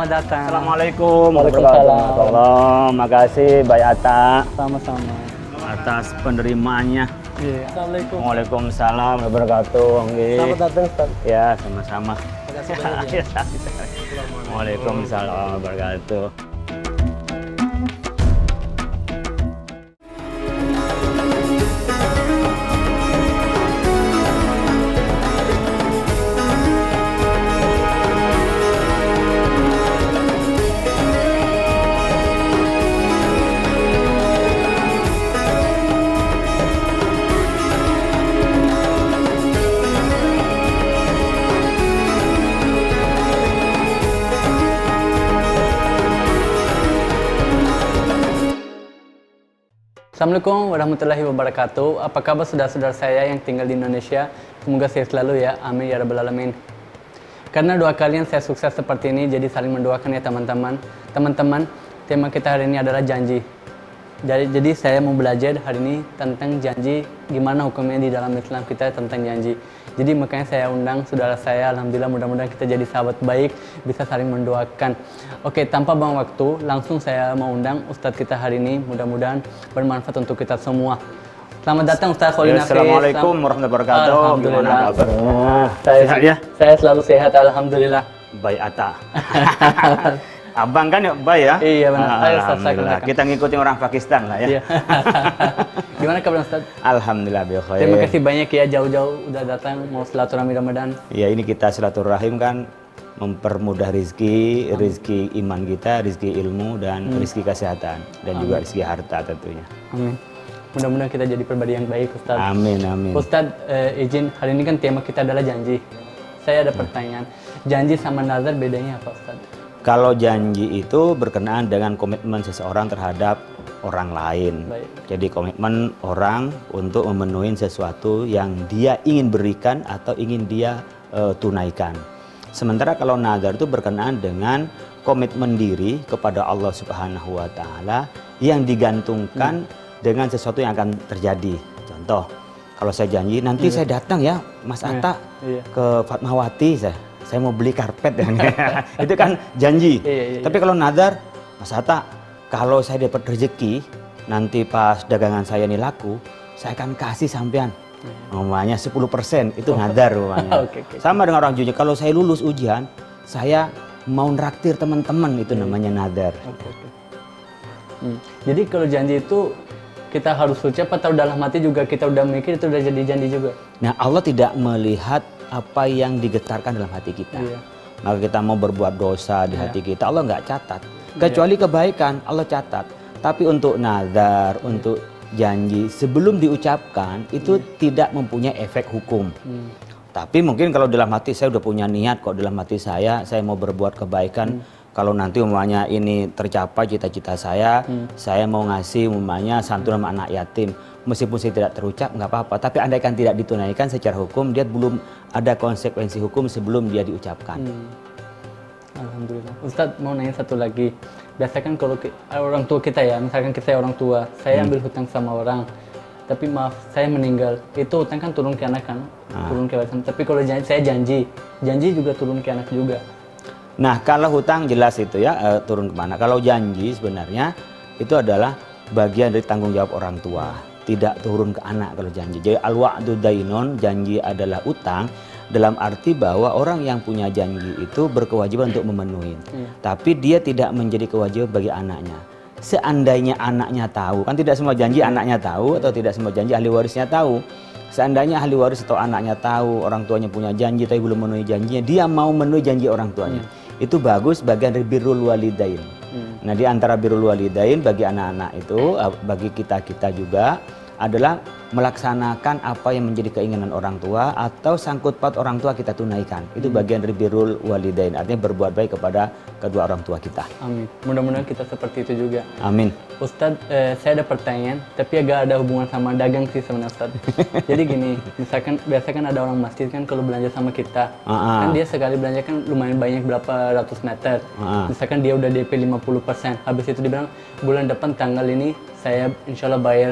selamat datang. Assalamualaikum Waalaikumsalam. warahmatullahi. Makasih Bay Atta Sama-sama. atas penerimaannya. Iya. Assalamualaikum. Waalaikumsalam warahmatullahi wabarakatuh. Selamat datang, Ustaz. Ya, sama-sama. Terima kasih banyak ya. Waalaikumsalam warahmatullahi wabarakatuh. Assalamualaikum warahmatullahi wabarakatuh. Apa kabar saudara-saudara saya yang tinggal di Indonesia? Semoga sehat selalu ya. Amin ya rabbal alamin. Karena doa kalian saya sukses seperti ini, jadi saling mendoakan ya teman-teman. Teman-teman, tema kita hari ini adalah janji. Jadi saya mau belajar hari ini tentang janji, gimana hukumnya di dalam Islam kita tentang janji. Jadi makanya saya undang saudara saya, alhamdulillah mudah-mudahan kita jadi sahabat baik, bisa saling mendoakan. Oke, tanpa buang waktu, langsung saya mau undang Ustadz kita hari ini, mudah-mudahan bermanfaat untuk kita semua. Selamat datang Ustadz Khalil Nafis. Assalamualaikum warahmatullahi wabarakatuh. Alhamdulillah. Gimana kabarnya? Sehat ya? Saya selalu sehat, alhamdulillah. Bay Atta. Abang kan ya Bay ya? Iya benar. Ayo, Ustadz, Alhamdulillah. silakan. Kita ngikutin orang Pakistan lah ya. Iya. Gimana kabar Ustadz? Alhamdulillah bi khair. Terima kasih banyak ya jauh-jauh udah datang mau silaturahmi Ramadan. Ya ini kita silaturahim kan mempermudah rizki iman kita, rizki ilmu dan rizki kesehatan dan juga rizki harta tentunya. Amin. Mudah-mudahan kita jadi pribadi yang baik Ustadz. Amin amin. Ustadz izin hari ini kan tema kita adalah janji. Saya ada pertanyaan. Janji sama nazar bedanya apa Ustadz? Kalau janji itu berkenaan dengan komitmen seseorang terhadap orang lain. Baik. Jadi komitmen orang untuk memenuhi sesuatu yang dia ingin berikan atau ingin dia tunaikan. Sementara kalau nazar itu berkenaan dengan komitmen diri kepada Allah Subhanahu wa taala yang digantungkan dengan sesuatu yang akan terjadi. Contoh, kalau saya janji nanti saya datang ya Mas Atta ke Fatmawati saya mau beli karpet ya. Itu kan janji. Iya. Tapi kalau nazar, Mas Atta, kalau saya dapat rezeki, nanti pas dagangan saya ini laku, saya akan kasih sampean. Umpamanya 10%, itu nazar umpamanya. Oke. Sama dengan orang jujur, kalau saya lulus ujian, saya mau nraktir teman-teman, itu namanya nazar. Oke. Jadi kalau janji itu kita harus ucap atau dalam hati juga kita udah mikir itu udah jadi janji juga. Nah, Allah tidak melihat apa yang digetarkan dalam hati kita. Iya. Maka kita mau berbuat dosa di hati kita, Allah nggak catat. Kecuali kebaikan, Allah catat. Tapi untuk nazar, untuk janji sebelum diucapkan itu tidak mempunyai efek hukum. Tapi mungkin kalau dalam hati saya udah punya niat kok, dalam hati saya mau berbuat kebaikan. Kalau nanti umpamanya ini tercapai cita-cita saya mau ngasih umpamanya santunan sama anak yatim. Meskipun saya tidak terucap nggak apa-apa, tapi andaikan tidak ditunaikan secara hukum, dia belum ada konsekuensi hukum sebelum dia diucapkan. Alhamdulillah. Ustadz mau nanya satu lagi. Biasa kan kalau orang tua kita ya, misalkan kita orang tua, saya ambil hutang sama orang, tapi maaf saya meninggal, itu hutang kan turun ke anak kan, turun ke warisan. Tapi kalau saya janji juga turun ke anak juga. Nah kalau hutang jelas itu ya turun kemana. Kalau janji sebenarnya itu adalah bagian dari tanggung jawab orang tua. Tidak turun ke anak kalau janji. Jadi al-wa'du dainon, janji adalah utang dalam arti bahwa orang yang punya janji itu berkewajiban untuk memenuhi. Tapi dia tidak menjadi kewajiban bagi anaknya. Seandainya anaknya tahu, kan tidak semua janji anaknya tahu atau tidak semua janji ahli warisnya tahu. Seandainya ahli waris atau anaknya tahu orang tuanya punya janji tapi belum memenuhi janjinya, dia mau memenuhi janji orang tuanya. Itu bagus bagian dari birrul walidain. Nah di antara birrul walidain bagi anak-anak itu, bagi kita-kita juga adalah melaksanakan apa yang menjadi keinginan orang tua atau sangkut paut orang tua kita tunaikan. Itu bagian dari birrul walidain, artinya berbuat baik kepada kedua orang tua kita. Amin. Mudah-mudahan kita seperti itu juga. Amin. Ustadz, saya ada pertanyaan, tapi agak ada hubungan sama dagang sih sebenarnya Ustadz. Jadi gini, misalkan biasa kan ada orang masjid kan kalau belanja sama kita, kan dia sekali belanja kan lumayan banyak berapa ratus meter. Misalkan dia udah DP 50%, habis itu dibilang bulan depan tanggal ini saya insya Allah bayar,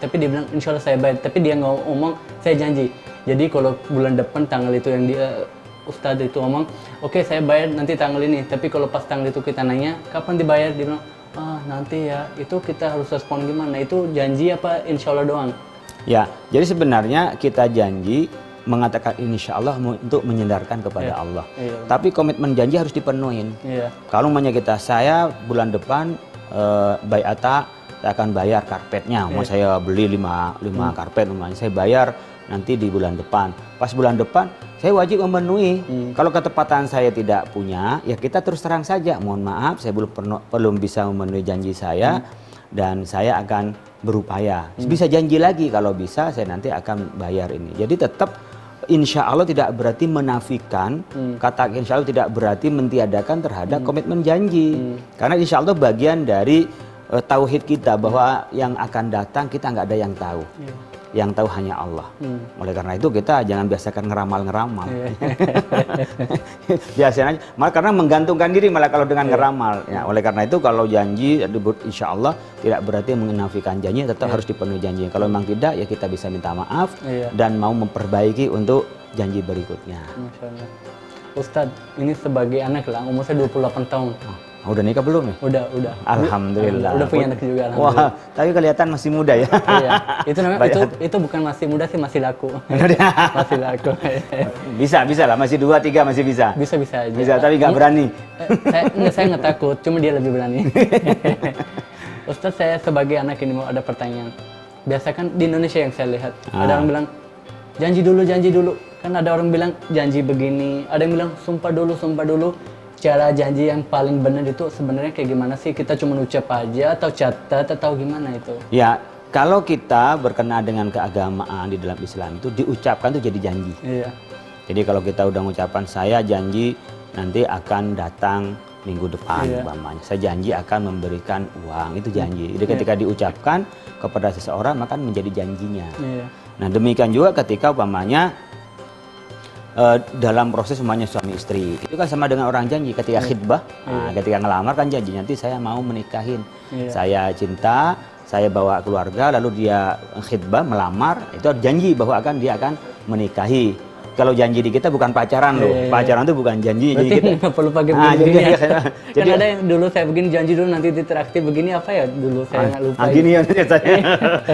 tapi dia bilang insya Allah saya bayar, tapi dia nggak ngomong saya janji. Jadi kalau bulan depan tanggal itu yang dia Ustadz itu ngomong, oke saya bayar nanti tanggal ini, tapi kalau pas tanggal itu kita nanya kapan dibayar, dia bilang nanti ya, itu kita harus respon gimana, itu janji apa insya Allah doang? Ya, jadi sebenarnya kita janji mengatakan insya Allah untuk menyandarkan kepada Allah. Tapi komitmen janji harus dipenuhin. Kalau umpamanya saya bulan depan bayata, saya akan bayar karpetnya. Mau saya beli 5 karpet umpamanya, saya bayar nanti di bulan depan. Pas bulan depan saya wajib memenuhi. Kalau ketepatan saya tidak punya, ya kita terus terang saja. Mohon maaf, saya belum bisa memenuhi janji saya dan saya akan berupaya. Bisa janji lagi kalau bisa saya nanti akan bayar ini. Jadi tetap insya Allah tidak berarti menafikan, kata insya Allah tidak berarti mentiadakan terhadap komitmen janji. Karena insya Allah bagian dari tauhid kita bahwa yang akan datang kita nggak ada yang tahu. Yang tahu hanya Allah. Oleh karena itu kita jangan biasakan ngeramal-ngeramal. Biasanya malah karena menggantungkan diri malah kalau dengan ngeramal. Ya, oleh karena itu kalau janji insya Allah tidak berarti menafikan janji, tetap harus dipenuhi janjinya. Kalau memang tidak ya kita bisa minta maaf dan mau memperbaiki untuk janji berikutnya. Masya Allah. Ustadz, ini sebagai anak lah, umur saya 28 tahun. Udah nikah belum ya? Udah. Alhamdulillah. Udah punya anak juga. Alhamdulillah. Wah, tapi kelihatan masih muda ya. Iya. Itu namanya itu bukan masih muda sih, masih laku. Masih laku. Bisa lah, masih 2, 3 masih bisa. Bisa aja. Bisa, tapi nggak berani. Saya nggak takut, cuma dia lebih berani. Ustadz, saya sebagai anak ini mau ada pertanyaan. Biasa kan di Indonesia yang saya lihat, ada orang bilang janji dulu. Kan ada orang bilang janji begini, ada yang bilang sumpah dulu. Cara janji yang paling benar itu sebenarnya kayak gimana sih? Kita cuma ucap aja atau catat atau gimana itu? Ya, kalau kita berkenaan dengan keagamaan di dalam Islam itu diucapkan itu jadi janji. Iya. Jadi kalau kita udah mengucapkan saya janji nanti akan datang minggu depan umpamanya. Saya janji akan memberikan uang, itu janji. Jadi ketika diucapkan kepada seseorang maka menjadi janjinya. Nah, demikian juga ketika umpamanya dalam proses semuanya suami istri itu kan sama dengan orang janji ketika khidbah. Ketika ngelamar kan janji nanti saya mau menikahin, saya cinta, saya bawa keluarga, lalu dia khidbah melamar, itu janji bahwa dia akan menikahi. Kalau janji di kita bukan pacaran loh, pacaran itu bukan janji. Berarti jadi kita nggak perlu pakai begini. Jadi kan ada yang dulu saya begini janji dulu nanti ditraktir begini apa ya dulu saya nggak lupa. Gini ya saya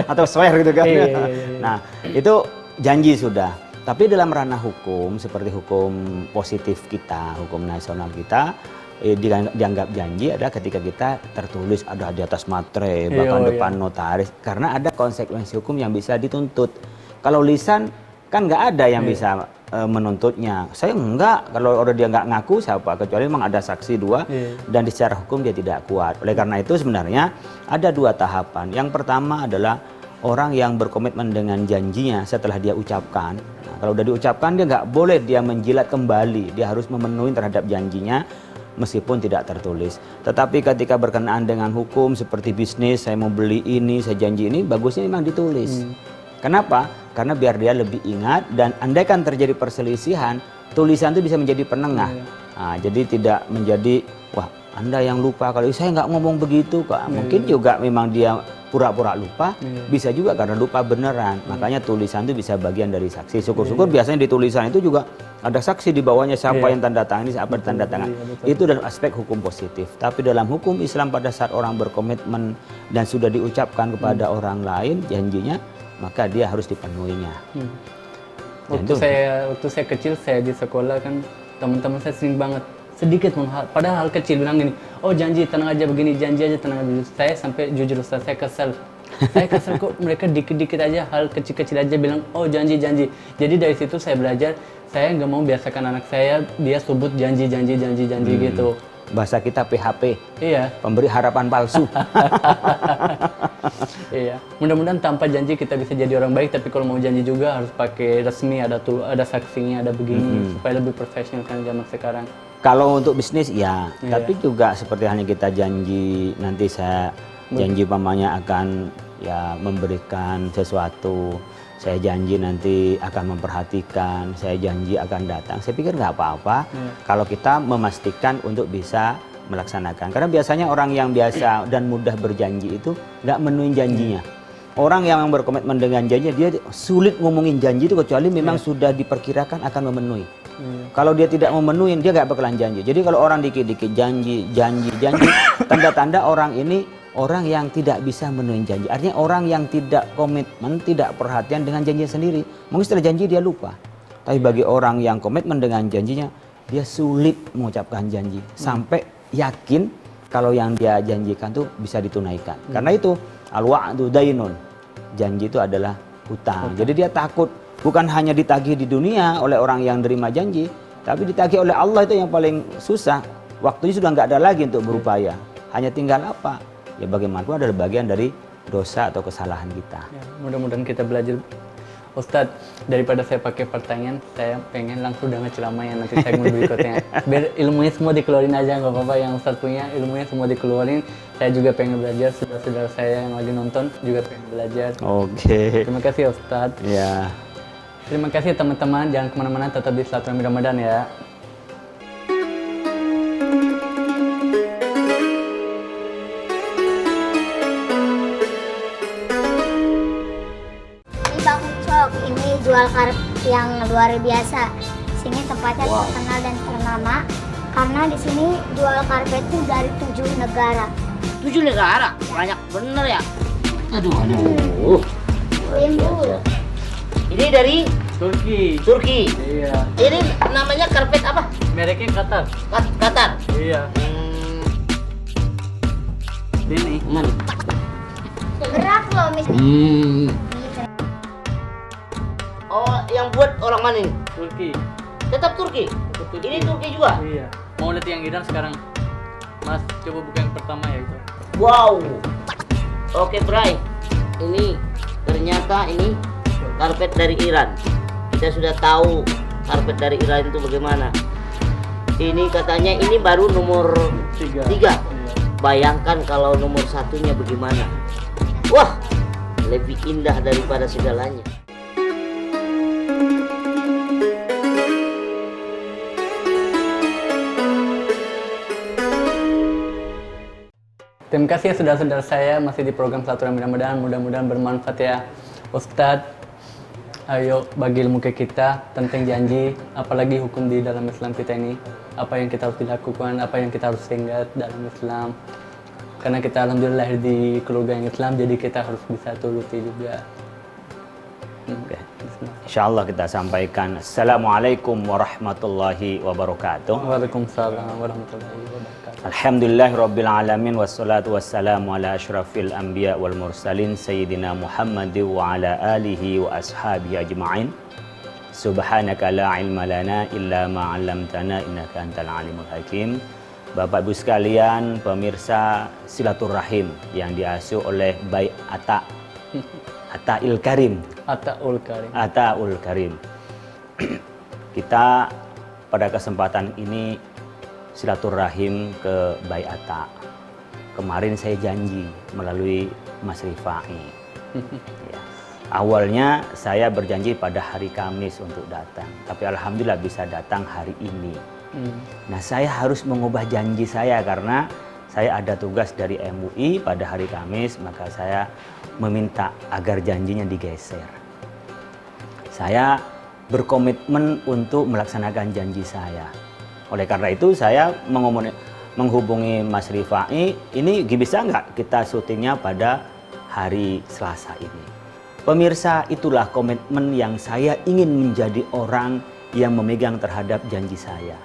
atau swear gitu kan. Nah itu janji sudah. Tapi dalam ranah hukum, seperti hukum positif kita, hukum nasional kita, dianggap janji adalah ketika kita tertulis ada di atas materai, bahkan depan notaris. Karena ada konsekuensi hukum yang bisa dituntut. Kalau lisan, kan nggak ada yang bisa menuntutnya. Saya enggak, kalau orang dia nggak ngaku siapa, kecuali memang ada saksi 2, dan secara hukum dia tidak kuat. Oleh karena itu sebenarnya ada 2 tahapan. Yang pertama adalah orang yang berkomitmen dengan janjinya setelah dia ucapkan. Nah, kalau udah diucapkan dia nggak boleh dia menjilat kembali, dia harus memenuhi terhadap janjinya meskipun tidak tertulis. Tetapi ketika berkenaan dengan hukum seperti bisnis, saya mau beli ini, saya janji ini, bagusnya memang ditulis. Kenapa? Karena biar dia lebih ingat dan andaikan terjadi perselisihan, tulisan itu bisa menjadi penengah. Nah, jadi tidak menjadi wah Anda yang lupa kalau saya nggak ngomong begitu kok. Mungkin juga memang dia pura-pura lupa, bisa juga karena lupa beneran. Makanya tulisan itu bisa bagian dari saksi. Syukur-syukur biasanya di tulisan itu juga ada saksi di bawahnya siapa yang tanda tangan ini, siapa tanda tangan. Itu dalam aspek hukum positif. Tapi dalam hukum Islam pada saat orang berkomitmen dan sudah diucapkan kepada orang lain janjinya, maka dia harus dipenuhinya. Waktu saya kecil, saya di sekolah kan teman-teman saya sering banget sedikit padahal hal kecil bilang gini, oh janji tenang aja begini, janji aja tenang aja. Saya sampai jujur Ustaz, saya kesel kok mereka dikit-dikit aja hal kecil-kecil aja bilang oh janji. Jadi dari situ saya belajar, saya nggak mau biasakan anak saya dia sebut janji gitu. Bahasa kita PHP. Iya. Pemberi harapan palsu. Iya. Mudah-mudahan tanpa janji kita bisa jadi orang baik, tapi kalau mau janji juga harus pakai resmi, ada saksinya, ada begini supaya lebih profesional kan zaman sekarang. Kalau untuk bisnis ya, tapi juga seperti halnya kita janji nanti saya janji pamannya akan ya memberikan sesuatu, saya janji nanti akan memperhatikan, saya janji akan datang. Saya pikir nggak apa-apa kalau kita memastikan untuk bisa melaksanakan. Karena biasanya orang yang biasa dan mudah berjanji itu nggak memenuhi janjinya. Orang yang berkomitmen dengan janji dia sulit ngomongin janji itu kecuali memang sudah diperkirakan akan memenuhi. Kalau dia tidak memenuhi, dia nggak bakalan janji. Jadi kalau orang dikit-dikit janji, tanda-tanda orang ini orang yang tidak bisa memenuhi janji. Artinya orang yang tidak komitmen, tidak perhatian dengan janji sendiri. Mungkin setelah janji dia lupa. Tapi bagi orang yang komitmen dengan janjinya, dia sulit mengucapkan janji. Sampai yakin kalau yang dia janjikan tuh bisa ditunaikan. Karena itu, al-wa'du dainun. Janji itu adalah hutang. Jadi dia takut bukan hanya ditagih di dunia oleh orang yang terima janji, tapi ditagih oleh Allah itu yang paling susah. Waktunya sudah nggak ada lagi untuk berupaya. Hanya tinggal apa? Ya bagaimanapun adalah bagian dari dosa atau kesalahan kita. Ya, mudah-mudahan kita belajar. Ustadz, daripada saya pakai pertanyaan, saya pengen langsung dengan ceramah yang nanti segmen berikutnya. Biar ilmunya semua dikeluarin aja, nggak apa-apa. Yang Ustadz punya ilmunya semua dikeluarin. Saya juga pengen belajar, saudara-saudara saya yang lagi nonton juga pengen belajar. Oke. Terima kasih Ustadz. Ya. Terima kasih teman-teman, jangan kemana-mana, tetap di Silaturahmi Ramadan ya. Ini jual karpet yang luar biasa. Sini tempatnya terkenal dan ternama karena di sini jual karpet itu dari 7 negara. 7 negara? Banyak bener ya? Aduh. Ini dari Turki. Iya. Ini namanya karpet apa? Mereknya Qatar. Qatar. Iya. Ini. Mana? Berat loh misalnya. Oh, yang buat orang mana ini? Turki. Tetap Turki. Ini Turki juga. Iya. Mau lihat yang Iran sekarang? Mas, coba buka yang pertama ya itu. Wow. Oke, Bray. Ini ternyata ini karpet dari Iran. Kita sudah tahu karpet dari Iran itu bagaimana. Ini katanya ini baru nomor 3. Iya. Bayangkan kalau nomor 1-nya bagaimana. Wah, lebih indah daripada segalanya. Terima kasih ya saudara-saudara saya masih di program Silaturahmi Ramadan. Mudah-mudahan bermanfaat ya. Ustadz, ayo bagi ilmu ke kita tentang janji, apalagi hukum di dalam Islam kita ini. Apa yang kita harus dilakukan, apa yang kita harus ingat dalam Islam. Karena kita alhamdulillah lahir di keluarga yang Islam, jadi kita harus bisa turuti juga. Oke. Insyaallah kita sampaikan. Assalamualaikum warahmatullahi wabarakatuh. Waalaikumsalam warahmatullahi wabarakatuh. Alhamdulillahirabbil alamin wassalatu wassalamu ala asyrafil anbiya wal mursalin sayyidina Muhammad wa ala alihi wa ashabihi ajma'in. Subhanaka la ilma lana illa ma 'allamtana innaka antal alimul hakim. Bapak Ibu sekalian, pemirsa Silaturahim yang diasuh oleh Baik Ata'il Karim. Ata'ul Karim. Kita pada kesempatan ini silaturahim ke Baik Ata. Kemarin saya janji melalui Mas Rifai. Ya. Awalnya saya berjanji pada hari Kamis untuk datang, tapi alhamdulillah bisa datang hari ini. Nah, saya harus mengubah janji saya karena saya ada tugas dari MUI pada hari Kamis, maka saya meminta agar janjinya digeser. Saya berkomitmen untuk melaksanakan janji saya. Oleh karena itu saya menghubungi Mas Rifai, ini bisa nggak kita syutingnya pada hari Selasa ini. Pemirsa, itulah komitmen yang saya ingin menjadi orang yang memegang terhadap janji saya.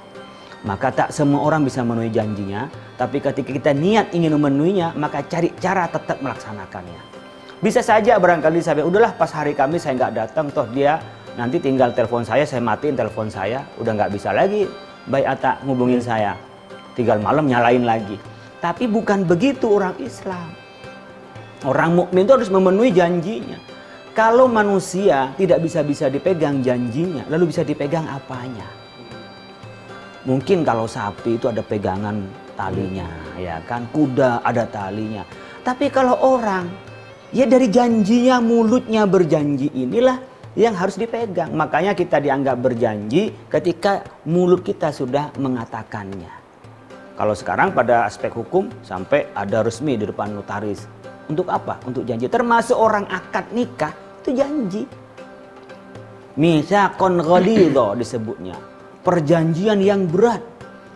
Maka tak semua orang bisa memenuhi janjinya, tapi ketika kita niat ingin memenuhinya, maka cari cara tetap melaksanakannya. Bisa saja barangkali saya, udahlah pas hari Kamis saya nggak datang, toh dia nanti tinggal telepon saya matiin telepon saya, udah nggak bisa lagi Baik Ata ngubungin saya, tinggal malam nyalain lagi. Tapi bukan begitu orang Islam. Orang mukmin itu harus memenuhi janjinya. Kalau manusia tidak bisa dipegang janjinya, lalu bisa dipegang apanya? Mungkin kalau sapi itu ada pegangan talinya, ya kan? Kuda ada talinya. Tapi kalau orang, ya dari janjinya, mulutnya berjanji inilah yang harus dipegang. Makanya kita dianggap berjanji ketika mulut kita sudah mengatakannya. Kalau sekarang pada aspek hukum sampai ada resmi di depan notaris. Untuk apa? Untuk janji. Termasuk orang akad nikah itu janji. Mitsaqon ghalidha disebutnya. perjanjian yang berat.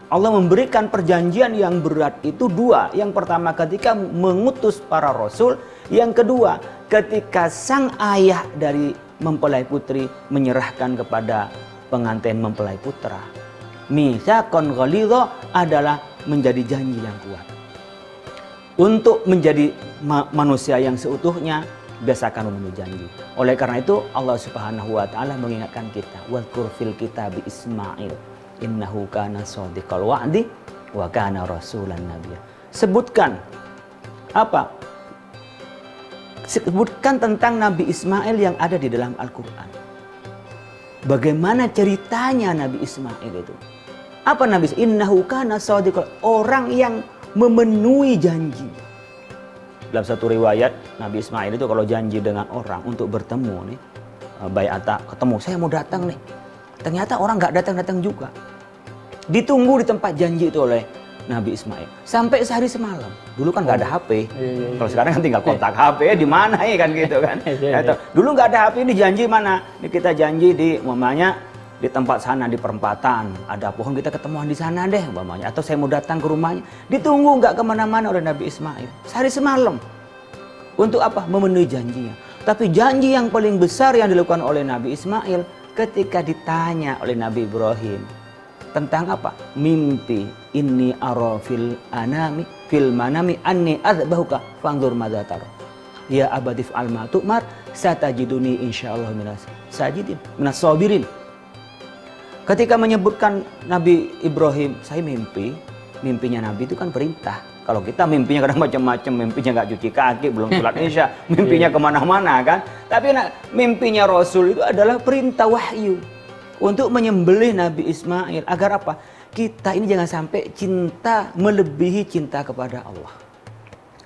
Allah memberikan perjanjian yang berat itu dua. Yang pertama ketika mengutus para rasul. Yang kedua ketika sang ayah dari mempelai putri menyerahkan kepada pengantin mempelai putra. Mitsaqan ghalidha adalah menjadi janji yang kuat. Untuk menjadi manusia yang seutuhnya, biasakan memenuhi janji. Oleh karena itu Allah Subhanahu wa taala mengingatkan kita, "Wadhkur fil kitabi Ismail, innahu kana shadiqal wa'di wa kana rasulan nabiyya." Sebutkan apa? Sebutkan tentang Nabi Ismail yang ada di dalam Al-Qur'an. Bagaimana ceritanya Nabi Ismail itu? Apa Nabi Ismail? Innahu kana shadiqal, orang yang memenuhi janji. Dalam satu riwayat Nabi Ismail itu kalau janji dengan orang untuk bertemu nih, bai'ata, ketemu, saya mau datang nih. Ternyata orang nggak datang-datang juga. Ditunggu di tempat janji itu oleh Nabi Ismail sampai sehari semalam. Dulu kan nggak ada HP. Kalau sekarang kan tinggal kontak HP di mana ya kan gitu kan. Dulu nggak ada HP, ini janji mana? Ini kita janji di umpamanya di tempat sana di perempatan ada pohon, kita ketemuan di sana deh umpamanya. Atau saya mau datang ke rumahnya. Ditunggu nggak kemana-mana oleh Nabi Ismail sehari semalam. Untuk apa? Memenuhi janjinya. Tapi janji yang paling besar yang dilakukan oleh Nabi Ismail ketika ditanya oleh Nabi Ibrahim tentang apa? Mimpi, inni ara fil manami anni adzbahuka fanzur madza tara. Ya abadi fa'al ma tu'mar satajiduni insyaallah minas sajidin minas sabirin. Ketika menyebutkan Nabi Ibrahim, saya mimpinya Nabi itu kan perintah. Kalau kita mimpinya kadang macam-macam, mimpinya nggak cuci kaki, belum sholat isya, mimpinya kemana-mana kan. Tapi mimpinya Rasul itu adalah perintah wahyu untuk menyembelih Nabi Ismail. Agar apa? Kita ini jangan sampai cinta melebihi cinta kepada Allah.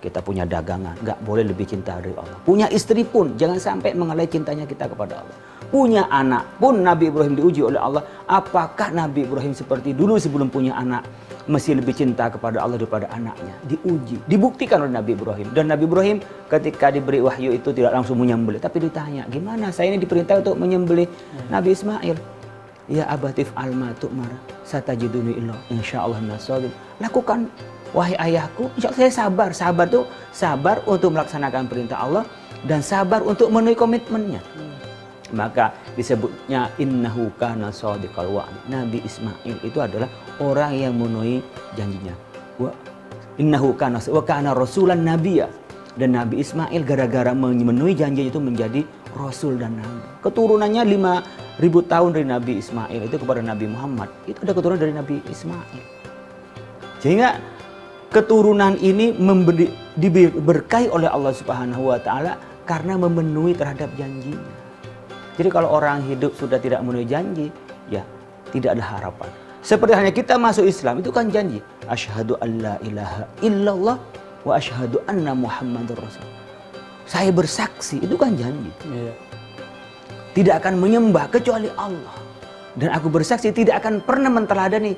Kita punya dagangan, nggak boleh lebih cinta dari Allah. Punya istri pun, jangan sampai mengalai cintanya kita kepada Allah. Punya anak pun, Nabi Ibrahim diuji oleh Allah. Apakah Nabi Ibrahim seperti dulu sebelum punya anak? Masih lebih cinta kepada Allah daripada anaknya. Diuji, dibuktikan oleh Nabi Ibrahim. Dan Nabi Ibrahim ketika diberi wahyu itu tidak langsung menyembelih. Tapi ditanya, gimana saya ini diperintah untuk menyembelih Nabi Ismail. Ya abatif alma tu'mar satajiduni illah insyaallah minas sabirin. Lakukan wahai ayahku, insyaallah saya sabar. Sabar tuh sabar untuk melaksanakan perintah Allah dan sabar untuk memenuhi komitmennya. Maka disebutnya innahu kana shadiqal wa'di. Nabi Ismail itu adalah orang yang memenuhi janjinya. Wa innahu kana wa kana rasulan nabiyya. Dan Nabi Ismail gara-gara memenuhi janjinya itu menjadi rasul dan nabi. Keturunannya 5.000 tahun dari Nabi Ismail itu kepada Nabi Muhammad. Itu ada keturunan dari Nabi Ismail. Sehingga keturunan ini diberkahi oleh Allah Subhanahu wa taala karena memenuhi terhadap janjinya. Jadi kalau orang hidup sudah tidak memenuhi janji, ya tidak ada harapan. Seperti hanya kita masuk Islam itu kan janji. Asyhadu alla ilaha illallah wa asyhadu anna Muhammadur Rasul. Saya bersaksi, itu kan janji. Iya. Tidak akan menyembah kecuali Allah. Dan aku bersaksi tidak akan pernah menteladani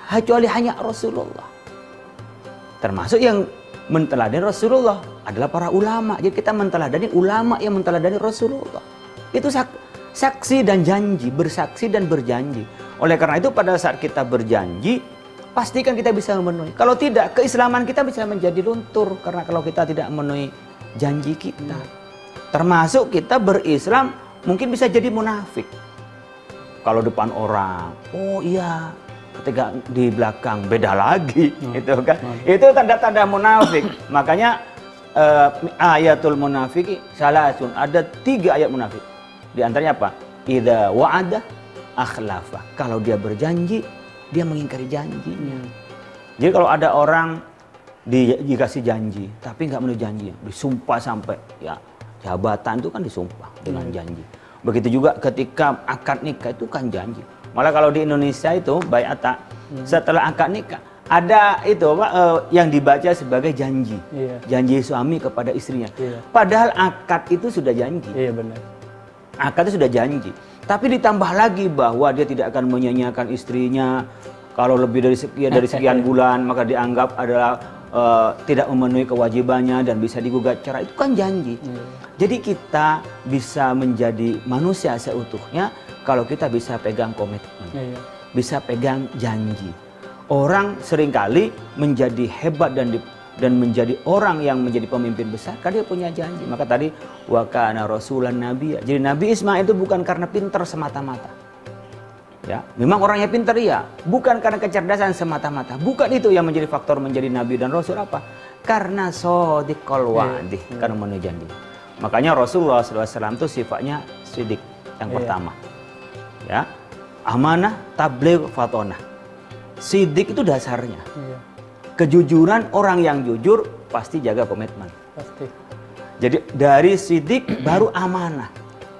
kecuali hanya Rasulullah. Termasuk yang menteladani Rasulullah adalah para ulama. Jadi kita menteladani ulama yang menteladani Rasulullah. Itu saksi dan janji, bersaksi dan berjanji. Oleh karena itu pada saat kita berjanji, pastikan kita bisa memenuhi. Kalau tidak, keislaman kita bisa menjadi luntur. Karena kalau kita tidak memenuhi janji kita. Termasuk kita berislam mungkin bisa jadi munafik. Kalau depan orang, oh iya, ketika di belakang beda lagi, itu kan. Itu tanda-tanda munafik. Makanya ayatul munafiki salasun, ada 3 ayat munafik. Di antaranya apa? Idza wa'ada akhlafa. Kalau dia berjanji, dia mengingkari janjinya. Jadi kalau ada orang dikasih janji, tapi nggak memenuhi janji, disumpah sampai ya jabatan itu kan disumpah dengan janji. Begitu juga ketika akad nikah itu kan janji. Malah kalau di Indonesia itu bai'ata, setelah akad nikah ada itu yang dibaca sebagai janji. Janji suami kepada istrinya. Padahal akad itu sudah janji. Iya benar. Akad itu sudah janji. Tapi ditambah lagi bahwa dia tidak akan menyanyiakan istrinya kalau lebih dari sekian bulan, maka dianggap adalah tidak memenuhi kewajibannya dan bisa digugat cerai. Itu kan janji. Jadi kita bisa menjadi manusia seutuhnya kalau kita bisa pegang komitmen. bisa pegang janji. Orang seringkali menjadi hebat dan menjadi orang yang menjadi pemimpin besar karena dia punya janji. Maka tadi wa kana rasulan nabiyya. Jadi Nabi Ismail itu bukan karena pintar semata-mata. Ya, memang orangnya pintar iya, bukan karena kecerdasan semata-mata. Bukan itu yang menjadi faktor menjadi nabi dan rasul apa? Karena shodiqul wa'di, karena memenuhi janji. Makanya Rasulullah SAW itu sifatnya sidik yang pertama. Ya, amanah, tabligh, fatonah. Sidik itu dasarnya. Kejujuran, orang yang jujur pasti jaga komitmen. Pasti. Jadi dari sidik baru amanah.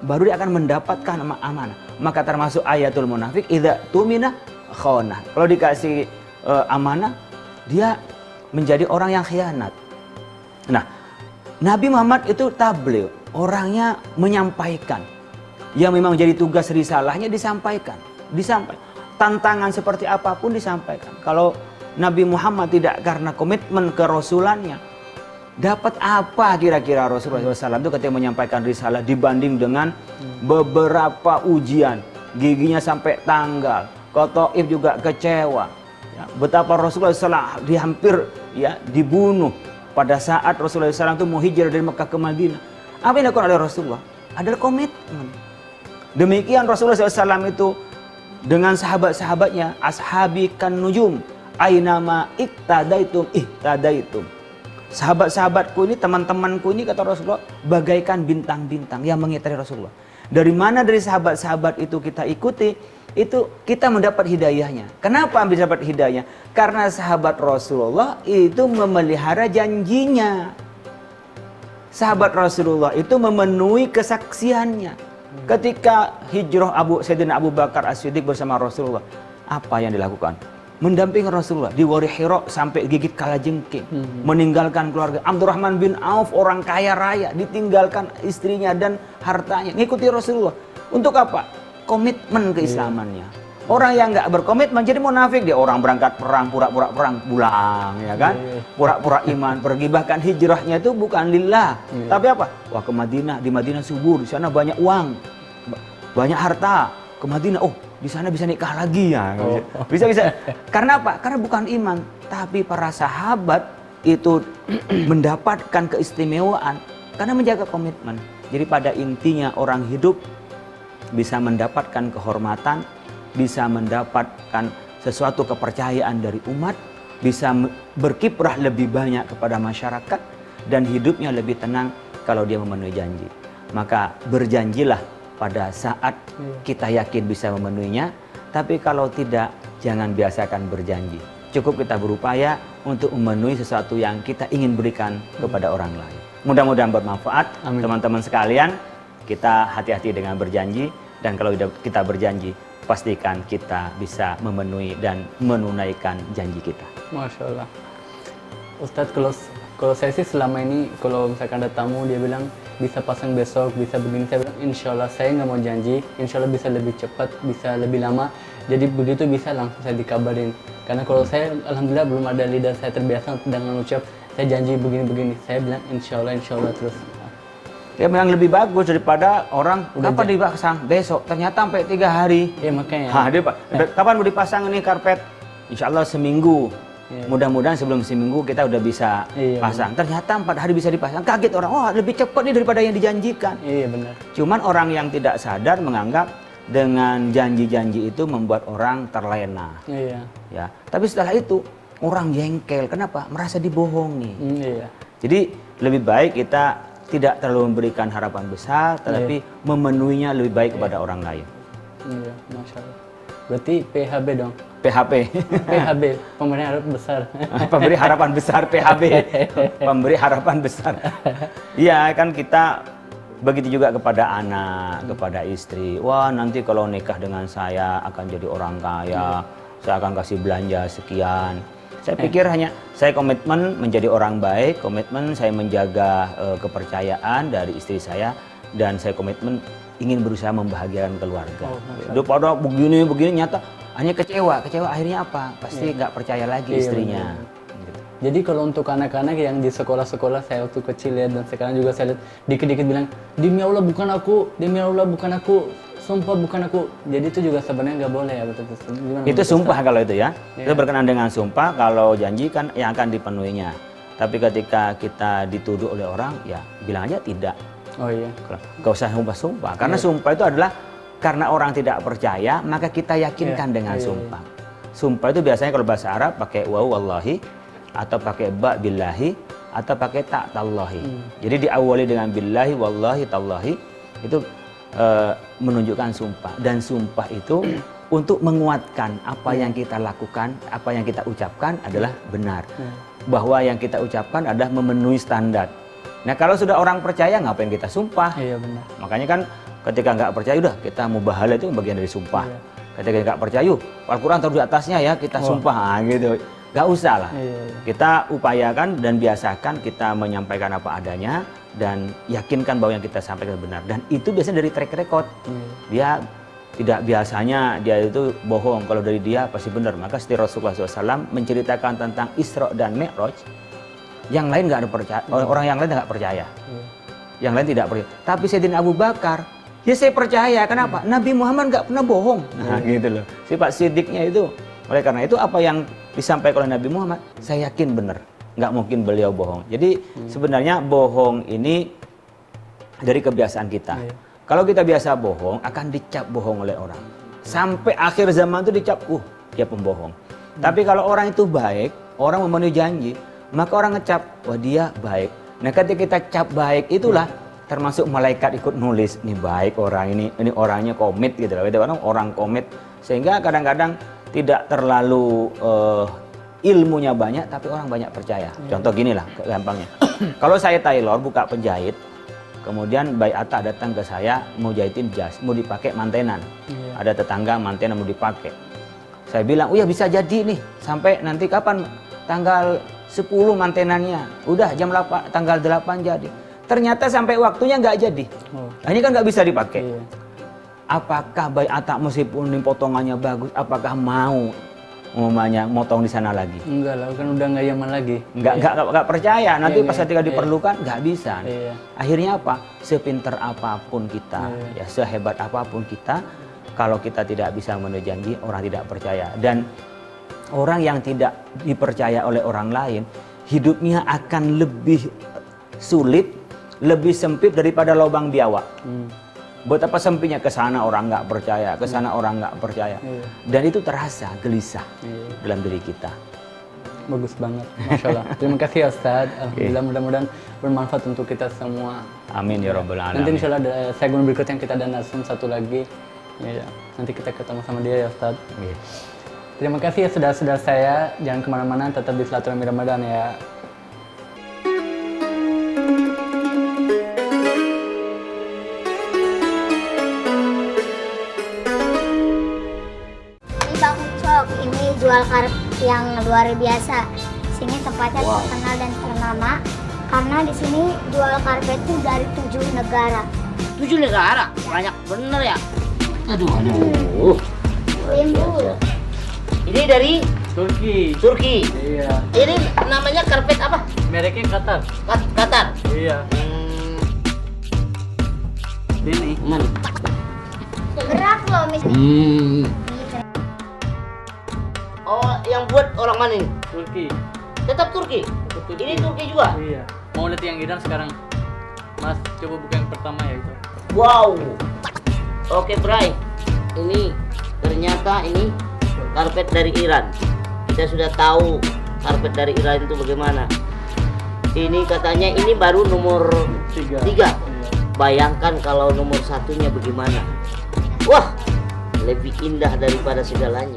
Baru dia akan mendapatkan amanah. Maka termasuk ayatul munafik, idza tumina khana. Kalau dikasih amanah, dia menjadi orang yang khianat. Nah, Nabi Muhammad itu tabligh, orangnya menyampaikan. Yang memang jadi tugas risalahnya disampaikan. Tantangan seperti apapun disampaikan. Kalau Nabi Muhammad tidak karena komitmen kerasulannya, dapat apa kira-kira Rasulullah SAW itu ketika menyampaikan risalah dibanding dengan beberapa ujian, giginya sampai tanggal, Qataif juga kecewa. Ya, betapa Rasulullah SAW hampir ya dibunuh pada saat Rasulullah SAW itu mau hijrah dari Mekah ke Madinah. Apa yang dilakukan oleh Rasulullah? Adalah komitmen. Demikian Rasulullah SAW itu dengan sahabat-sahabatnya, ashabi kan nujum, ainama iktadaitum ihtadaitum. Sahabat-sahabatku ini, teman-temanku ini, kata Rasulullah, bagaikan bintang-bintang yang mengitari Rasulullah. Dari mana dari sahabat-sahabat itu kita ikuti, itu kita mendapat hidayahnya. Kenapa bisa dapat hidayah? Karena sahabat Rasulullah itu memelihara janjinya. Sahabat Rasulullah itu memenuhi kesaksiannya. Ketika hijrah Sayyidina Abu Bakar As-Siddiq bersama Rasulullah, apa yang dilakukan? Mendampingi Rasulullah di Wadi Hira sampai gigit kalajengking, meninggalkan keluarga. Abdurrahman bin Auf, orang kaya raya, ditinggalkan istrinya dan hartanya, ngikuti Rasulullah. Untuk apa? Komitmen keislamannya. Orang yang nggak berkomitmen jadi munafik, dia orang berangkat perang, pura-pura perang pulang, ya kan? Pura-pura iman pergi, bahkan hijrahnya itu bukan lillah, tapi apa? Wah, ke Madinah, di Madinah subur, di sana banyak uang, banyak harta. Ke Madinah, oh di sana bisa nikah lagi ya, bisa. Karena apa? Karena bukan iman, tapi para sahabat itu mendapatkan keistimewaan karena menjaga komitmen. Jadi pada intinya orang hidup bisa mendapatkan kehormatan, bisa mendapatkan sesuatu kepercayaan dari umat, bisa berkiprah lebih banyak kepada masyarakat, dan hidupnya lebih tenang kalau dia memenuhi janji. Maka berjanjilah pada saat kita yakin bisa memenuhinya, tapi kalau tidak, jangan biasakan berjanji. Cukup kita berupaya untuk memenuhi sesuatu yang kita ingin berikan kepada orang lain. Mudah-mudahan bermanfaat. Teman-teman sekalian, kita hati-hati dengan berjanji, dan kalau kita berjanji, pastikan kita bisa memenuhi dan menunaikan janji kita. Masya Allah. Ustadz, kalau saya sih selama ini, kalau misalkan ada tamu, dia bilang bisa pasang besok, bisa begini, saya bilang insya Allah saya nggak mau janji, insya Allah bisa lebih cepat, bisa lebih lama, jadi begitu bisa langsung saya dikabarin. Karena kalau saya, alhamdulillah belum ada lidah saya terbiasa dengan ucap saya janji begini-begini, saya bilang insya Allah terus. Ya memang lebih bagus daripada orang kapan dipasang besok, ternyata sampai 3 hari. Ya makanya. Kapan mau dipasang ini karpet? Insya Allah seminggu. Mudah-mudahan sebelum seminggu kita udah bisa pasang. Ternyata 4 hari bisa dipasang. Kaget orang, wah lebih cepat nih daripada yang dijanjikan. Iya benar. Cuman orang yang tidak sadar menganggap dengan janji-janji itu membuat orang terlena. Iya. Ya. Tapi setelah itu orang jengkel. Kenapa? Merasa dibohongi. Iya. Jadi lebih baik kita tidak terlalu memberikan harapan besar, tetapi memenuhinya lebih baik kepada orang lain. Iya, Masya Allah. Berarti PHB dong? PHP. PHB, pemberi harapan besar. Pemberi harapan besar, PHB. Pemberi harapan besar. Iya, kan kita begitu juga kepada anak, kepada istri. Wah, nanti kalau nikah dengan saya akan jadi orang kaya, saya akan kasih belanja sekian. Saya pikir hanya saya komitmen menjadi orang baik, komitmen saya menjaga kepercayaan dari istri saya, dan saya komitmen ingin berusaha membahagiakan keluarga. Pada begini nyata hanya kecewa akhirnya apa? Pasti nggak percaya lagi istrinya. Gitu. Jadi kalau untuk anak-anak yang di sekolah-sekolah saya waktu kecil ya, dan sekarang juga saya lihat dikit-dikit bilang demi Allah bukan aku, sumpah bukan aku. Jadi itu juga sebenarnya nggak boleh ya, betul. Gimana, Itu Ustaz? sumpah kalau itu ya. Iya. Itu berkenaan dengan sumpah, kalau janji kan yang akan dipenuhinya. Tapi ketika kita dituduh oleh orang, ya bilang aja tidak. Oh iya. Gak usah sumpah-sumpah. Karena sumpah itu adalah karena orang tidak percaya, maka kita yakinkan Iya, dengan iya, sumpah. Sumpah itu biasanya kalau bahasa Arab pakai waw wallahi, atau pakai ba billahi, atau pakai ta tallahi. Jadi diawali dengan billahi, wallahi, tallahi, itu menunjukkan sumpah. Dan sumpah itu untuk menguatkan apa yang kita lakukan, apa yang kita ucapkan adalah benar. Bahwa yang kita ucapkan adalah memenuhi standar. Nah kalau sudah orang percaya, ngapain kita sumpah? Iya benar. Makanya kan ketika nggak percaya, udah kita mubahalah itu bagian dari sumpah. Iya. Ketika nggak percaya, yuk Al-Quran taruh di atasnya ya, kita sumpah, gitu. Nggak usah lah. Iya. Kita upayakan dan biasakan kita menyampaikan apa adanya dan yakinkan bahwa yang kita sampaikan benar. Dan itu biasanya dari track record. Dia tidak biasanya dia itu bohong. Kalau dari dia pasti benar. Maka setelah Rasulullah SAW menceritakan tentang Isra dan Mi'raj, yang lain nggak ada percaya, orang yang lain nggak percaya. Yang lain tidak percaya. Tapi Sayyidina Abu Bakar, ya saya percaya. Kenapa? Nabi Muhammad nggak pernah bohong. Nah gitu loh. Sifat sidiknya itu. Oleh karena itu apa yang disampaikan oleh Nabi Muhammad, saya yakin benar. Nggak mungkin beliau bohong. Jadi sebenarnya bohong ini dari kebiasaan kita. Kalau kita biasa bohong, akan dicap bohong oleh orang. Sampai akhir zaman itu dicap, dia pembohong. Tapi kalau orang itu baik, orang memenuhi janji, maka orang ngecap, wah dia baik. Nah ketika kita cap baik itulah termasuk malaikat ikut nulis, ini baik orang ini orangnya komit gitu loh. Orang komit, sehingga kadang-kadang tidak terlalu ilmunya banyak, tapi orang banyak percaya. Contoh gini lah, gampangnya. Kalau saya tailor, buka penjahit, kemudian Bayi Atta datang ke saya, mau jahitin jas, mau dipakai mantenan. Ada tetangga mantenan mau dipakai. Saya bilang, oh ya bisa jadi nih, sampai nanti kapan? Tanggal 10 mantenannya, udah jam 8, tanggal 8 jadi. Ternyata sampai waktunya nggak jadi. Nah, ini kan nggak bisa dipakai. Apakah Bayi Atta meskipun ini potongannya bagus, apakah mau umumnya motong di sana lagi? Enggak lah, kan udah nggak yaman lagi. Nggak percaya. Nanti pas ketika diperlukan nggak bisa. Iya. Akhirnya apa? Sepinter apapun kita, ya sehebat apapun kita, kalau kita tidak bisa memenuhi janji, orang tidak percaya. Dan orang yang tidak dipercaya oleh orang lain, hidupnya akan lebih sulit, lebih sempit daripada lubang biawak. Betapa sempitnya, ke sana orang nggak percaya, ke sana orang nggak percaya. Dan itu terasa gelisah dalam diri kita. Bagus banget, Masya Allah. Terima kasih ya Ustaz. Alhamdulillah, mudah-mudahan bermanfaat untuk kita semua. Amin ya Rabbal Alamin. Nanti insya Allah ada segmen berikutnya kita ada narsum satu lagi. Ya, nanti kita ketemu sama dia ya Ustaz. Terima kasih ya saudara-saudara saya. Jangan kemana-mana, tetap di Silaturahmi Ramadan ya. Ini Bang Ucok, ini jual karpet yang luar biasa. Sini tempatnya terkenal dan ternama karena di sini jual karpet itu dari 7 negara. 7 negara? Banyak bener ya? Aduh. Timbul. Ini dari Turki. Turki. Iya. Ini namanya karpet apa? Mereknya Qatar. Qatar. Iya. Ini. Berat loh misalnya. Oh, yang buat orang mana ini? Turki. Tetap Turki. Ini Turki juga. Iya. Mau lihat yang Iran sekarang? Mas, coba buka yang pertama ya itu. Wow. Oke, Bray. Ini ternyata ini karpet dari Iran. Kita sudah tahu karpet dari Iran itu bagaimana. Ini katanya ini baru nomor 3. Bayangkan kalau nomor 1-nya bagaimana. Wah, lebih indah daripada segalanya.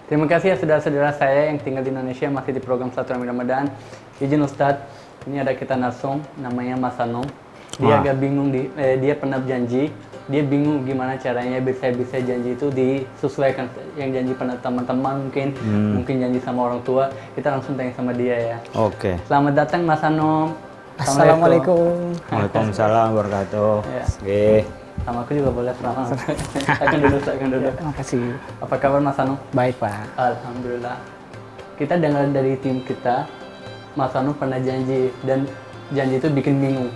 Terima kasih ya saudara-saudara saya yang tinggal di Indonesia masih di program Silaturahmi Ramadan. Izin Ustadz, ini ada kita narsum namanya Mas Anom. Dia agak bingung, dia pernah janji, dia bingung gimana caranya bisa janji itu disesuaikan yang janji pernah teman-teman mungkin janji sama orang tua. Kita langsung tanya sama dia ya. Oke. Selamat datang Mas Anom. Assalamualaikum. Waalaikumsalam warahmatullahi Ya. wabarakatuh. Sama aku juga boleh selamat. Akan duduk. Terima kasih. Apa kabar Mas Anom? Baik Pak. Alhamdulillah. kita dengar dari tim kita, Mas Anu pernah janji dan janji itu bikin bingung.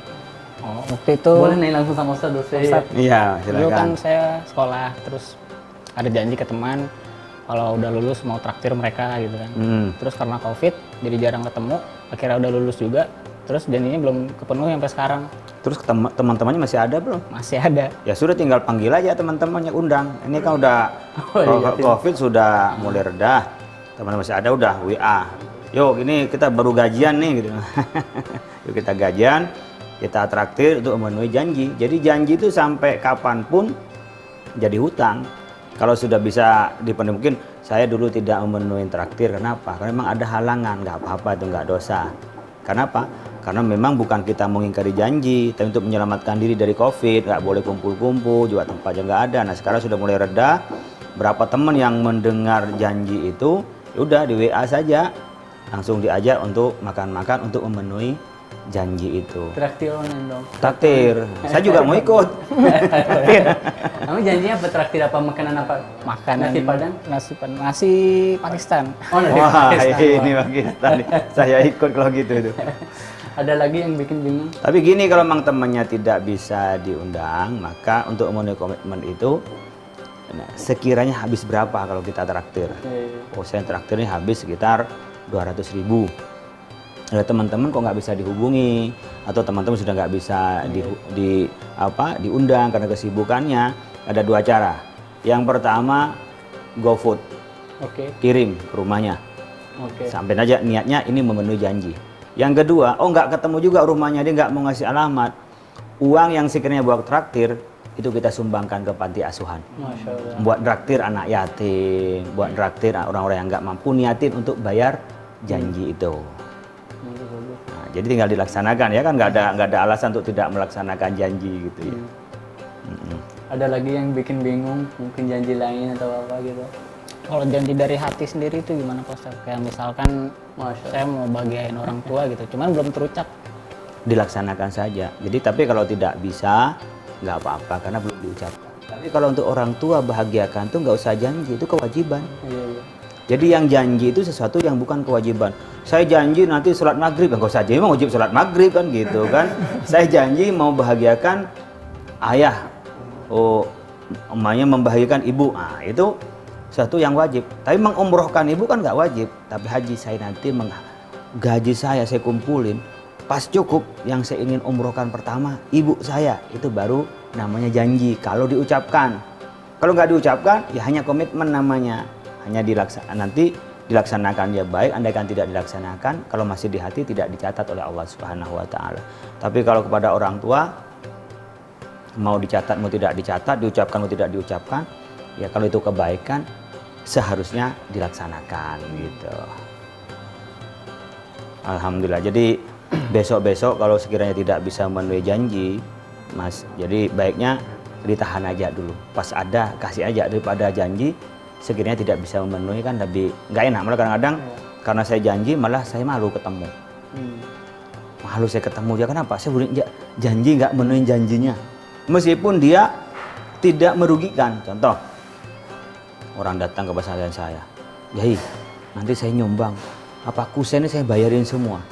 Oh, waktu itu Boleh nanya langsung sama Ustadz dosen. Ustadz, Iya, dulu kan silakan. saya sekolah, terus ada janji ke teman kalau udah lulus mau traktir mereka gitu kan. Terus karena COVID jadi jarang ketemu, akhirnya udah lulus juga. Terus janjinya belum kepenuhi sampai sekarang. Terus teman-temannya masih ada belum? Masih ada. Ya sudah, tinggal panggil aja teman-temannya, undang. Ini kan udah Oh, iya, COVID sudah mulai reda. Teman masih ada udah WA. Yuk, ini kita baru gajian nih gitu. Yuk kita gajian, kita traktir untuk memenuhi janji. Jadi janji itu sampai kapanpun jadi hutang. Kalau sudah bisa dipenuhi, mungkin saya dulu tidak memenuhi traktir. Kenapa? Karena memang ada halangan, nggak apa-apa, itu nggak dosa. Kenapa? Karena memang bukan kita mengingkari janji, tapi untuk menyelamatkan diri dari COVID, nggak boleh kumpul-kumpul, juga tempatnya nggak ada. Nah sekarang sudah mulai reda, berapa teman yang mendengar janji itu, udah di WA saja, langsung diajak untuk makan-makan untuk memenuhi janji itu. Traktir online dong. Traktir, saya juga mau ikut. Kamu janjinya apa traktir apa makanan apa? Makanan Nasi Padang? nasi Pakistan. Oh, nasi Wah, Pakistan. ini Pakistan. Saya ikut kalau gitu itu. Ada lagi yang bikin bingung? Tapi gini, kalau memang temannya tidak bisa diundang, maka untuk memenuhi komitmen itu, nah, sekiranya habis berapa kalau kita traktir? Oh, saya traktirnya habis sekitar 200.000. Ada teman-teman kok nggak bisa dihubungi, atau teman-teman sudah nggak bisa diundang karena kesibukannya. Ada dua cara. Yang pertama, GoFood, Oke. kirim ke rumahnya. Oke. Sampai aja niatnya ini memenuhi janji. Yang kedua, oh nggak ketemu juga rumahnya, dia nggak mau ngasih alamat. Uang yang sekiranya buat traktir, itu kita sumbangkan ke panti asuhan. Masya Allah. Buat traktir anak yatim, buat traktir orang-orang yang nggak mampu, niatin untuk bayar janji itu. Nah, jadi tinggal dilaksanakan ya kan, nggak ada alasan untuk tidak melaksanakan janji gitu ya. Ada lagi yang bikin bingung, mungkin janji lain atau apa gitu. Kalau janji dari hati sendiri itu gimana Pak Ustadz? Kayak misalkan Masya Allah. saya mau bahagiain orang tua gitu, cuman belum terucap. Dilaksanakan saja. Jadi tapi kalau tidak bisa nggak apa-apa karena belum diucapkan. Tapi kalau untuk orang tua bahagiakan tuh nggak usah janji, itu kewajiban. Iya, iya. Jadi yang janji itu sesuatu yang bukan kewajiban. Saya janji nanti sholat maghrib, nggak usah janji, emang wajib sholat maghrib kan gitu kan. Saya janji mau bahagiakan ayah, oh emaknya membahagiakan ibu, nah itu sesuatu yang wajib. Tapi mengumrohkan ibu kan nggak wajib. Tapi haji saya nanti gaji saya kumpulin, pas cukup yang saya ingin umrohkan pertama ibu saya, itu baru namanya janji kalau diucapkan. Kalau nggak diucapkan ya hanya komitmen namanya. Hanya nanti dilaksanakan ya baik, andaikan tidak dilaksanakan, kalau masih di hati tidak dicatat oleh Allah Subhanahu wa taala. Tapi kalau kepada orang tua mau dicatat mau tidak dicatat, diucapkan mau tidak diucapkan, ya kalau itu kebaikan seharusnya dilaksanakan gitu. Alhamdulillah. Jadi besok-besok kalau sekiranya tidak bisa memenuhi janji, Mas, jadi baiknya ditahan aja dulu. Pas ada kasih aja, daripada janji sekiranya tidak bisa memenuhi kan lebih nggak enak. Malah kadang-kadang karena saya janji malah saya malu ketemu. Malu saya ketemu dia, kenapa? Saya boleh janji nggak memenuhi janjinya. Meskipun dia tidak merugikan. Contoh, orang datang ke pesantren saya, Yai, nanti saya nyumbang, apa kusen ini saya bayarin semua.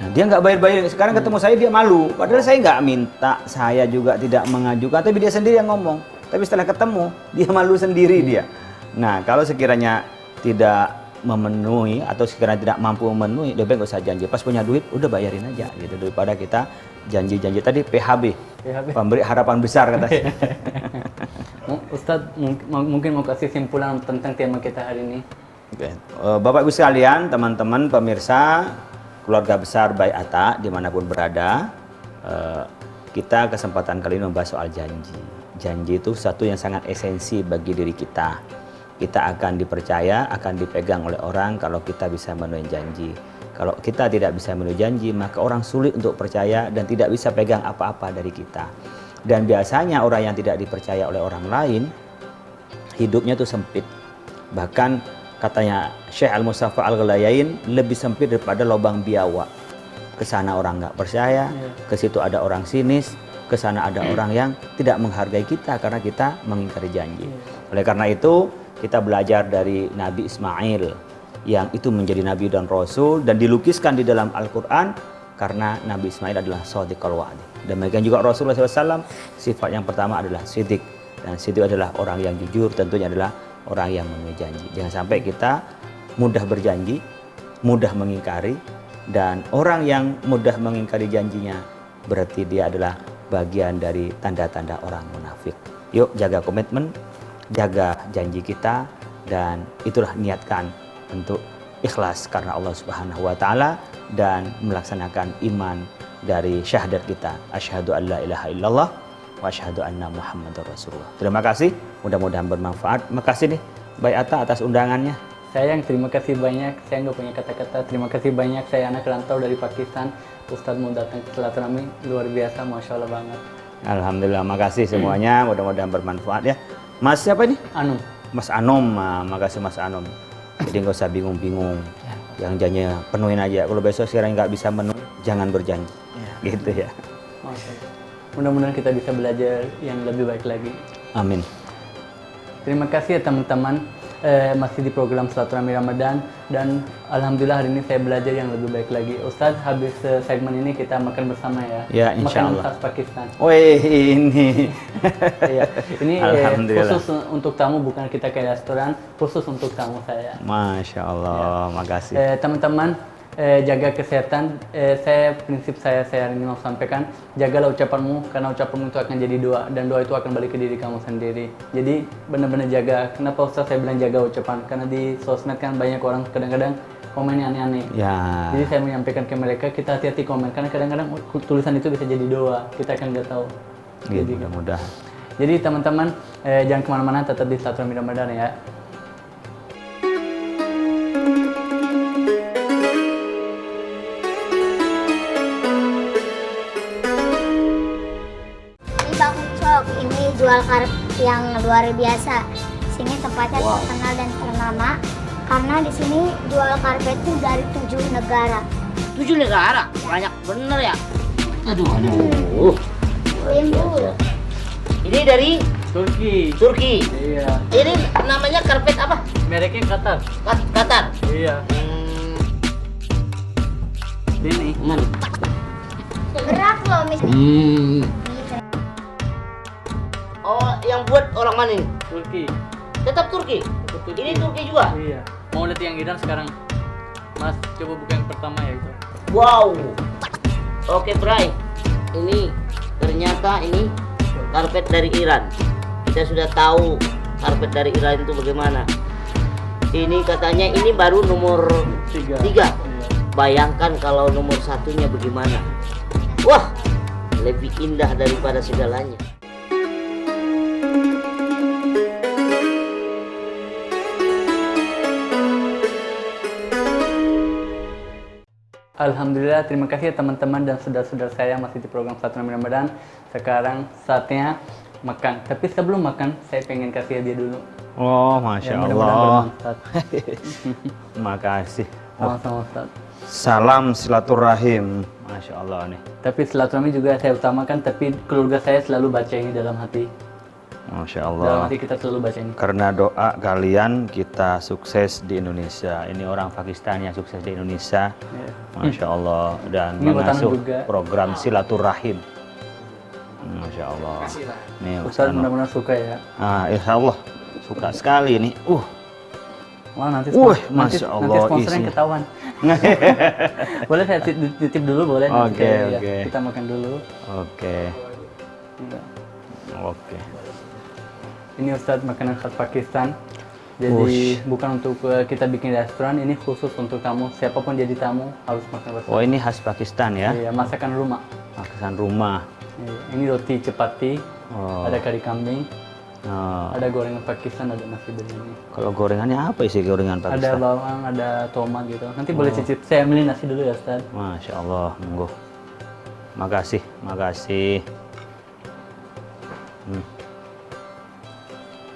Nah, dia nggak bayar-bayarin. Sekarang ketemu saya dia malu. Padahal saya nggak minta, saya juga tidak mengajukan, tapi dia sendiri yang ngomong. Tapi setelah ketemu, dia malu sendiri dia. Nah, kalau sekiranya tidak memenuhi atau sekiranya tidak mampu memenuhi, lebih baik nggak usah janji. Pas punya duit, udah bayarin aja gitu. Daripada kita janji-janji tadi PHB, pemberi harapan besar katanya. Ustadz mungkin mau kasih simpulan tentang tema kita hari ini. Oke. Bapak Ibu sekalian, teman-teman pemirsa keluarga besar Baik Atta dimanapun berada, kita kesempatan kali ini membahas soal janji. Janji itu satu yang sangat esensi bagi diri kita. Kita akan dipercaya, akan dipegang oleh orang kalau kita bisa memenuhi janji. Kalau kita tidak bisa memenuhi janji, maka orang sulit untuk percaya dan tidak bisa pegang apa-apa dari kita. Dan biasanya orang yang tidak dipercaya oleh orang lain, hidupnya itu sempit. Bahkan katanya Syekh Al-Mustafa Al-Ghalayain, lebih sempit daripada lubang biawak. Ke sana orang nggak percaya, ke situ ada orang sinis, ke sana ada orang yang tidak menghargai kita karena kita mengingkari janji. Oleh karena itu, kita belajar dari Nabi Ismail. yang itu menjadi nabi dan rasul dan dilukiskan di dalam Al-Qur'an karena Nabi Ismail adalah shadiqul wa'di. Demikian juga Rasulullah SAW, sifat yang pertama adalah sidik, dan sidik adalah orang yang jujur, tentunya adalah orang yang memenuhi janji. Jangan sampai kita mudah berjanji, mudah mengingkari, dan orang yang mudah mengingkari janjinya berarti dia adalah bagian dari tanda-tanda orang munafik. Yuk jaga komitmen, jaga janji kita, dan itulah niatkan untuk ikhlas karena Allah Subhanahu wa taala dan melaksanakan iman dari syahadat kita, asyhadu an la ilaha illallah wa asyhadu anna Muhammadar Rasulullah. Terima kasih, mudah-mudahan bermanfaat. Makasih nih Baik Atta atas undangannya. Sayang, terima kasih banyak. Saya nggak punya kata-kata. Terima kasih banyak. Saya anak rantau dari Pakistan. Ustadz mau datang ke silaturahmi, luar biasa, masya Allah banget. Alhamdulillah, makasih semuanya. Mudah-mudahan bermanfaat ya. Mas siapa ini? Anum. Mas Anom. Makasih Mas Anom. Jadi nggak usah bingung-bingung. Yang janjinya penuhin aja. Kalau besok sekiranya nggak bisa penuh, jangan berjanji. Gitu ya. Oke. Mudah-mudahan kita bisa belajar yang lebih baik lagi. Amin. Terima kasih ya teman-teman. Masih di program Silaturahmi Ramadan, dan alhamdulillah hari ini saya belajar yang lebih baik lagi. Ustadz, habis segmen ini kita makan bersama ya. Ya, insya Makan Allah. khas Pakistan. Wih, ini. Iya. Ini Alhamdulillah. khusus untuk tamu, bukan kita ke restoran, khusus untuk tamu saya. Masya Allah, makasih. Teman-teman, jaga kesehatan. Prinsip saya hari ini mau sampaikan, jagalah ucapanmu, karena ucapanmu itu akan jadi doa, dan doa itu akan balik ke diri kamu sendiri. Jadi benar-benar jaga. Kenapa Ustaz saya bilang jaga ucapan? Karena di sosmed kan banyak orang kadang-kadang komennya aneh-aneh. Ya. Jadi saya menyampaikan ke mereka, kita hati-hati komen, karena kadang-kadang tulisan itu bisa jadi doa. Kita akan nggak tahu. Gitu, mudah-mudahan. Jadi teman-teman, jangan kemana-mana, tetap di Silaturahmi Ramadan ya. Ini Bang Ucok, ini jual karpet yang luar biasa. Sini tempatnya terkenal dan ternama karena di sini jual karpet itu dari 7 negara. 7 negara, banyak bener ya. Aduh. Limbu. Ini dari Turki. Turki. Iya. Ini namanya karpet apa? Mereknya Qatar. Qatar. Iya. Ini. Mana? Berat loh misalnya. Oh, yang buat orang mana ini? Turki. Tetap Turki. Turki. Ini Turki juga. Iya. Mau lihat yang Iran sekarang? Mas, coba buka yang pertama ya itu. Wow. Oke, Bray. Ini ternyata ini karpet dari Iran. Kita sudah tahu karpet dari Iran itu bagaimana. Ini katanya ini baru nomor 3. Iya. Bayangkan kalau nomor 1-nya bagaimana. Wah, lebih indah daripada segalanya. Alhamdulillah, terima kasih ya teman-teman dan saudara-saudara saya yang masih di program Silaturahmi Ramadan. Sekarang saatnya makan. Tapi sebelum makan, saya pengen kasih hadiah dulu. Oh, Masya Ya, mudah-mudahan Allah. bermanfaat. Makasih. Sama-sama Ustaz. Salam silaturahim. Masya Allah nih. Tapi silaturahmi juga saya utamakan, tapi keluarga saya selalu baca ini dalam hati. Masya Dalam Allah. hati kita selalu baca ini. Karena doa kalian kita sukses di Indonesia. Ini orang Pakistan yang sukses di Indonesia. Ya. Masya Allah. Dan Ini buat mengasuh anak juga. program silaturahim. Masya Allah. Nih Ustaz Ustaz. benar-benar suka ya. Insya Allah suka sekali nih. Wah, nanti Masya Allah, sponsornya isinya. ketahuan. Boleh saya titip dulu, boleh? Nanti Oke, ya, oke. kita makan dulu. Oke. Iya. Oke. Ini Ustadz makanan khas Pakistan. Jadi bukan untuk kita bikin restoran, ini khusus untuk tamu. Siapapun jadi tamu harus makan bersama. Oh, ini khas Pakistan ya? Iya, masakan rumah. Masakan rumah. Iya, ini roti chapati, Oh. ada kari kambing, Oh. ada gorengan Pakistan, ada nasi biryani. Kalau gorengannya apa sih gorengan Ada Pakistan? bawang, ada tomat gitu. Nanti boleh cicip. Saya ambilin nasi dulu ya Ustadz. Masya Allah, monggo. Makasih, makasih.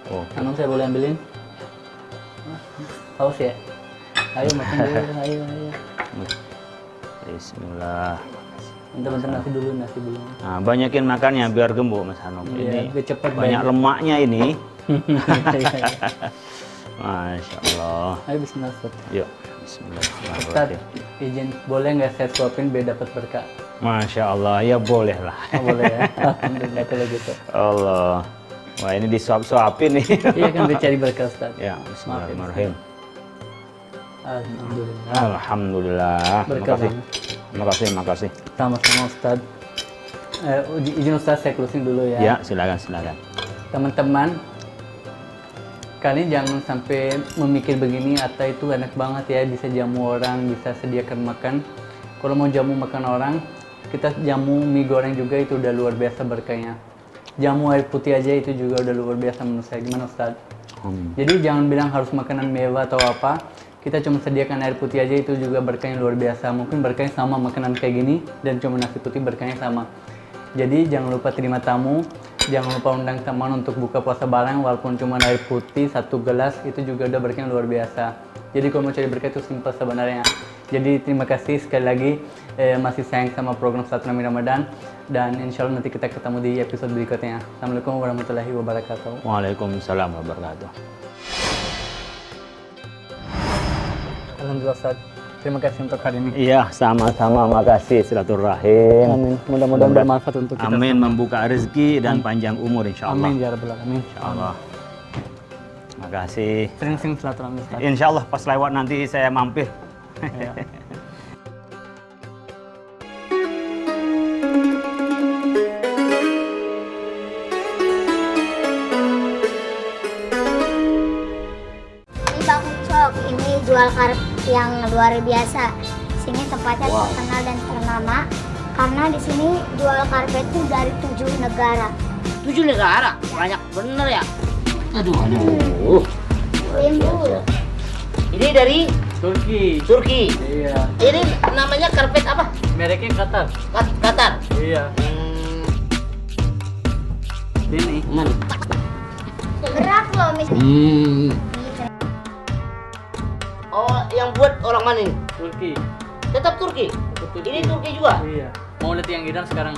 Oh, Anum saya boleh ambilin? Haus ya? Ayo makan dulu, ayo. Bismillah. Bentar nasi dulu, nasi belum. Nah, banyakin makannya biar gemuk Mas Hanum. Iya, Ini biar cepet banyak banyak. lemaknya ini. Masya Allah. Ayo bismillah Ustaz. Yuk, Ustaz, bismillahirrahmanirrahim. izin boleh nggak saya suapin biar dapat berkah? Masya Allah, ya boleh lah. Oh, boleh ya. Alhamdulillah kalau gitu. Allah. Wah, ini disuap-suapin nih. Iya kan dicari berkah Ustaz. Ya, bismillahirrahmanirrahim. Alhamdulillah. Alhamdulillah. Berkah Makasih. Bang. Makasih. Sama-sama Ustaz. Izin Ustaz saya closing dulu ya. Ya, silakan. Teman-teman, kalian jangan sampai memikir begini, Atta itu enak banget ya, bisa jamu orang, bisa sediakan makan. Kalau mau jamu makan orang, kita jamu mie goreng juga itu udah luar biasa berkahnya. Jamu air putih aja itu juga udah luar biasa menurut saya. Gimana Ustaz? Jadi jangan bilang harus makanan mewah atau apa. Kita cuma sediakan air putih aja itu juga berkahnya luar biasa. Mungkin berkahnya sama makanan kayak gini dan cuma nasi putih berkahnya sama. Jadi jangan lupa terima tamu, jangan lupa undang teman untuk buka puasa bareng walaupun cuma air putih 1 gelas itu juga udah berkahnya luar biasa. Jadi kalau mau cari berkah itu simpel sebenarnya. Jadi terima kasih sekali lagi masih sayang sama program Silaturahmi Ramadan dan insya Allah nanti kita ketemu di episode berikutnya. Assalamualaikum warahmatullahi wabarakatuh. Waalaikumsalam warahmatullahi wabarakatuh. Alhamdulillah Ustaz. Terima kasih untuk hari ini. Iya, sama-sama. Makasih silaturahim. Amin. Mudah-mudahan bermanfaat untuk kita. Amin, membuka rezeki dan panjang umur insya Allah. Amin ya rabbal alamin. Insya Allah. Makasih. Sering-sering silaturahmi Ustaz. Insya Allah pas lewat nanti saya mampir. Iya. Ini Bang Ucok, ini jual karpet yang luar biasa. Sini tempatnya terkenal dan ternama karena di sini jual karpet itu dari 7 negara. 7 negara, banyak bener ya. Aduh. Timbul. Ini dari Turki. Turki. Iya. Ini namanya karpet apa? Mereknya Qatar. Qatar. Iya. Ini. Mana? Berat loh misalnya. Oh, yang buat orang mana ini? Turki. Tetap Turki. Turki. Ini Turki juga. Iya. Mau lihat yang Iran sekarang?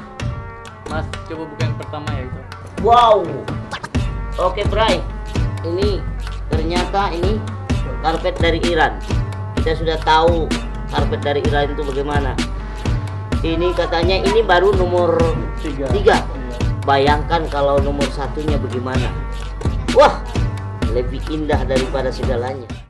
Mas, coba buka yang pertama ya itu. Wow. Oke, Bray. Ini ternyata ini karpet dari Iran. Kita sudah tahu karpet dari Iran itu bagaimana. Ini katanya ini baru nomor 3. Iya. Bayangkan kalau nomor 1-nya bagaimana. Wah, lebih indah daripada segalanya.